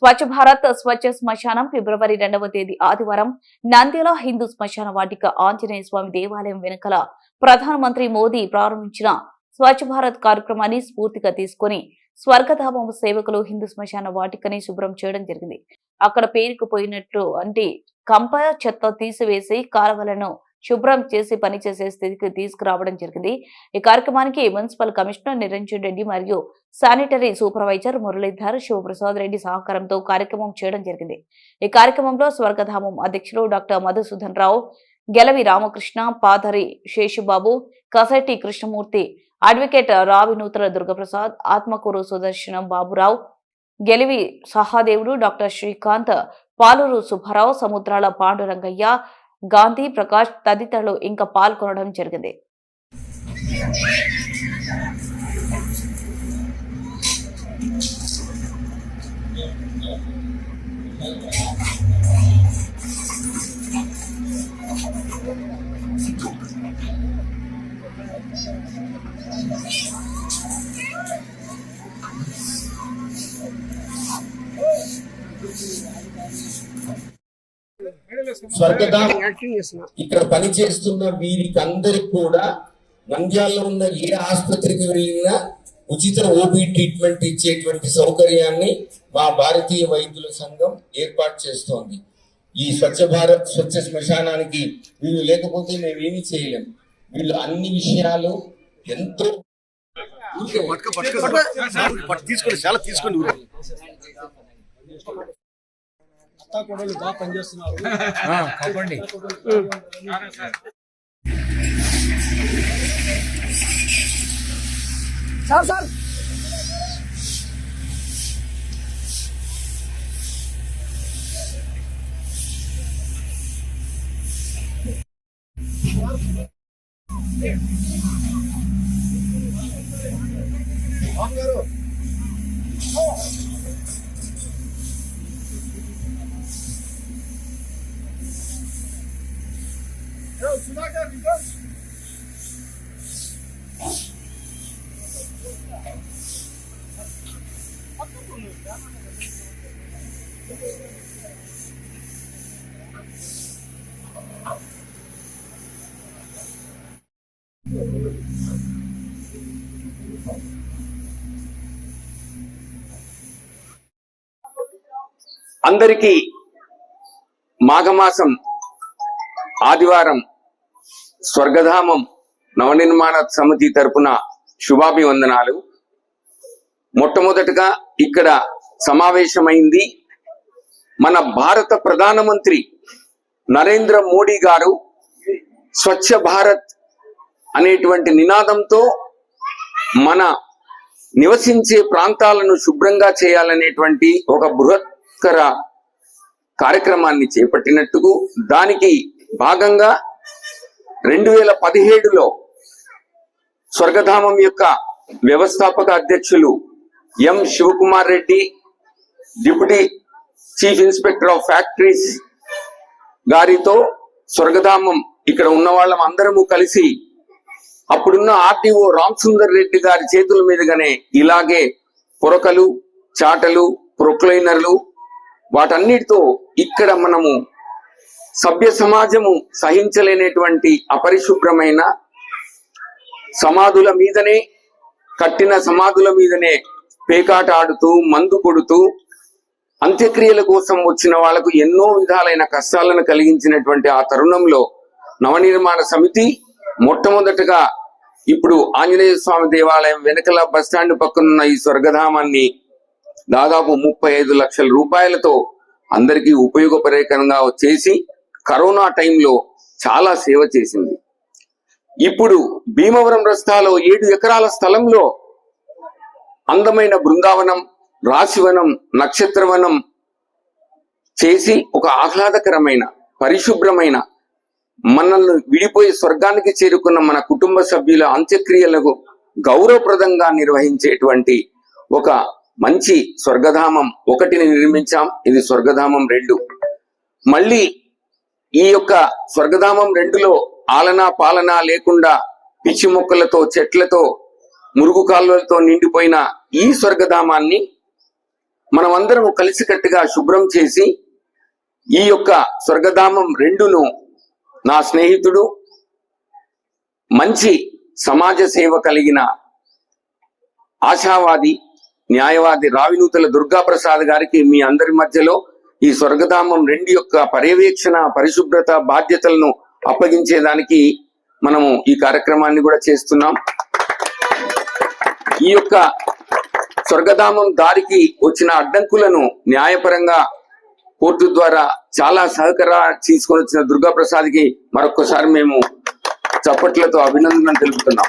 స్వచ్ఛ భారత్ స్వచ్ఛ శ్మశానం ఫిబ్రవరి 2వ తేదీ ఆదివారం నంద్యాల హిందూ శ్మశాన వాటిక ఆంజనేయ స్వామి దేవాలయం వెనుకల ప్రధానమంత్రి మోదీ ప్రారంభించిన స్వచ్ఛ భారత్ కార్యక్రమాన్ని స్ఫూర్తిగా తీసుకుని స్వర్గధామం సేవకులు హిందూ శ్మశాన వాటికని శుభ్రం చేయడం జరిగింది. అక్కడ పేరుకుపోయినట్లు అంటే కంప చెత్త తీసివేసి కాలువలను శుభ్రం చేసి పనిచేసే స్థితికి తీసుకురావడం జరిగింది. ఈ కార్యక్రమానికి మున్సిపల్ కమిషనర్ నిరంజన్ రెడ్డి మరియు శానిటరీ సూపర్వైజర్ మురళీధర్ శివప్రసాద్ రెడ్డి సహకారంతో కార్యక్రమం చేయడం జరిగింది. ఈ కార్యక్రమంలో స్వర్గధామం అధ్యక్షులు డాక్టర్ మధుసూదన్ రావు, గెలవి రామకృష్ణ, పాదరి శేషుబాబు, కసటి కృష్ణమూర్తి, అడ్వకేట్ రావి నూతల దుర్గప్రసాద్, ఆత్మకూరు సుదర్శనం బాబురావు, గెలివి సహాదేవుడు, డాక్టర్ శ్రీకాంత్, పాలూరు సుబ్బారావు, సముద్రాల పాండురంగయ్య, గాంధీ ప్రకాష్ తదితరులు ఇంకా పాల్గొనడం జరిగింది. స్వర్గధామం ఇక్కడ పనిచేస్తున్న వీరికి అందరికి కూడా నంద్యాలలో ఉన్న ఏ ఆసుపత్రికి వెళ్ళినా ఉచిత ఓపీ ట్రీట్మెంట్ ఇచ్చేటువంటి సౌకర్యాన్ని మా భారతీయ వైద్యుల సంఘం ఏర్పాటు చేస్తోంది. ఈ స్వచ్ఛ భారత్ స్వచ్ఛ శ్మశానానికి వీళ్ళు లేకపోతే మేమేమీ చేయలేం. వీళ్ళు అన్ని విషయాలు ఎంతో కొడలు బాగా పనిచేస్తున్నారు. సార్ సార్ అందరికీ మాఘమాసం ఆదివారం స్వర్గధామం నవనిర్మాణ సమితి తరపున శుభాభివందనాలు. మొట్టమొదటగా ఇక్కడ సమావేశమైంది మన భారత ప్రధానమంత్రి నరేంద్ర మోడీ గారు స్వచ్ఛ భారత్ అనేటువంటి నినాదంతో మన నివసించే ప్రాంతాలను శుభ్రంగా చేయాలనేటువంటి ఒక బృహత్కర కార్యక్రమాన్ని చేపట్టినట్టుకు దానికి భాగంగా 2017లో స్వర్గధామం యొక్క వ్యవస్థాపక అధ్యక్షులు M Sivakumar Reddy, deputy chief inspector of factories గారితో స్వర్గధామం ఇక్కడ ఉన్న వాళ్ళం అందరము కలిసి అప్పుడున్న ఆర్టీఓ రామసుందర్ రెడ్డి గారి చేతుల మీదుగానే ఇలాగే పొరకలు, చాటలు, ప్రొక్లైనర్లు వాటన్నిటితో ఇక్కడ మనము సభ్య సమాజము సహించలేనటువంటి అపరిశుభ్రమైన సమాధుల మీదనే, కట్టిన సమాధుల మీదనే పేకాట ఆడుతూ, మందు కొడుతూ అంత్యక్రియల కోసం వచ్చిన వాళ్లకు ఎన్నో విధాలైన కష్టాలను కలిగించినటువంటి ఆ తరుణంలో నవనిర్మాణ సమితి మొట్టమొదటగా ఇప్పుడు ఆంజనేయ స్వామి దేవాలయం వెనకల బస్టాండ్ పక్కనున్న ఈ స్వర్గధామాన్ని దాదాపు 35 లక్షల రూపాయలతో అందరికీ ఉపయోగపరేకంగా చేసి కరోనా టైంలో చాలా సేవ చేసింది. ఇప్పుడు భీమవరం రస్తాలో 7 ఎకరాల స్థలంలో అందమైన బృందావనం, రాశివనం, నక్షత్రవనం చేసి ఒక ఆహ్లాదకరమైన, పరిశుభ్రమైన, మనల్ని విడిపోయి స్వర్గానికి చేరుకున్న మన కుటుంబ సభ్యుల అంత్యక్రియలకు గౌరవప్రదంగా నిర్వహించేటువంటి ఒక మంచి స్వర్గధామం ఒకటిని నిర్మించాం. ఇది స్వర్గధామం 2. మళ్ళీ ఈ యొక్క స్వర్గధామం 2లో ఆలనా పాలనా లేకుండా పిచ్చి మొక్కలతో, చెట్లతో, మురుగు కాలువలతో నిండిపోయిన ఈ స్వర్గధామాన్ని మనమందరం కలిసికట్టుగా శుభ్రం చేసి ఈ యొక్క స్వర్గధామం 2ను నా స్నేహితుడు మంచి సమాజ సేవ కలిగిన ఆశావాది న్యాయవాది రావినూతల దుర్గాప్రసాద్ గారికి మీ అందరి మధ్యలో ఈ స్వర్గధామం 2 యొక్క పర్యవేక్షణ పరిశుభ్రత బాధ్యతలను అప్పగించేదానికి మనము ఈ కార్యక్రమాన్ని కూడా చేస్తున్నాం. ఈ యొక్క స్వర్గధామం దారికి వచ్చిన అడ్డంకులను న్యాయపరంగా కోర్టు ద్వారా చాలా తీసుకొని వచ్చిన దుర్గాప్రసాద్కి మరొకసారి మేము చప్పట్లతో అభినందనలు తెలుపుతున్నాం.